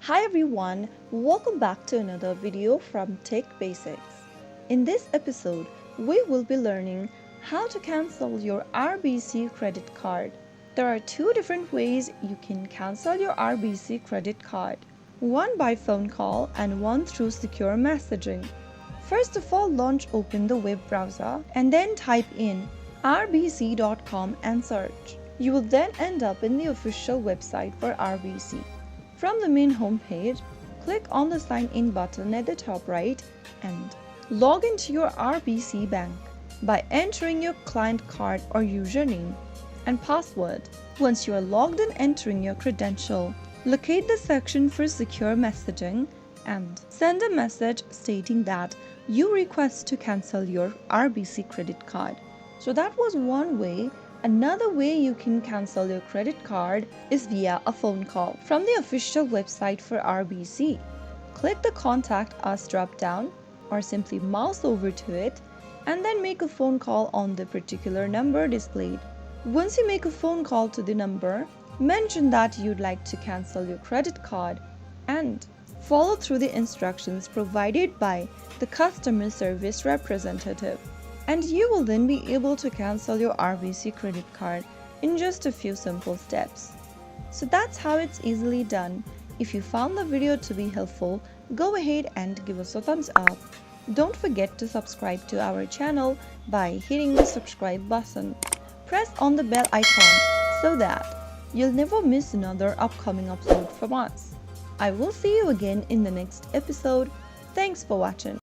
Hi everyone, welcome back to another video from Tech Basics. In this episode, we will be learning how to cancel your RBC credit card. There are two different ways you can cancel your RBC credit card. One by phone call and one through secure messaging. First of all, open the web browser and then type in rbc.com and search. You will then end up in the official website for RBC. From the main homepage, click on the Sign In button at the top right and log into your RBC bank by entering your client card or username and password. Once you are logged in entering your credential, locate the section for secure messaging and send a message stating that you request to cancel your RBC credit card. So that was one way. Another way you can cancel your credit card is via a phone call from the official website for RBC. Click the Contact Us drop-down or simply mouse over to it and then make a phone call on the particular number displayed. Once you make a phone call to the number, mention that you'd like to cancel your credit card and follow through the instructions provided by the customer service representative. And you will then be able to cancel your RBC credit card in just a few simple steps. So that's how it's easily done. If you found the video to be helpful, go ahead and give us a thumbs up. Don't forget to subscribe to our channel by hitting the subscribe button. Press on the bell icon so that you'll never miss another upcoming upload from us. I will see you again in the next episode. Thanks for watching.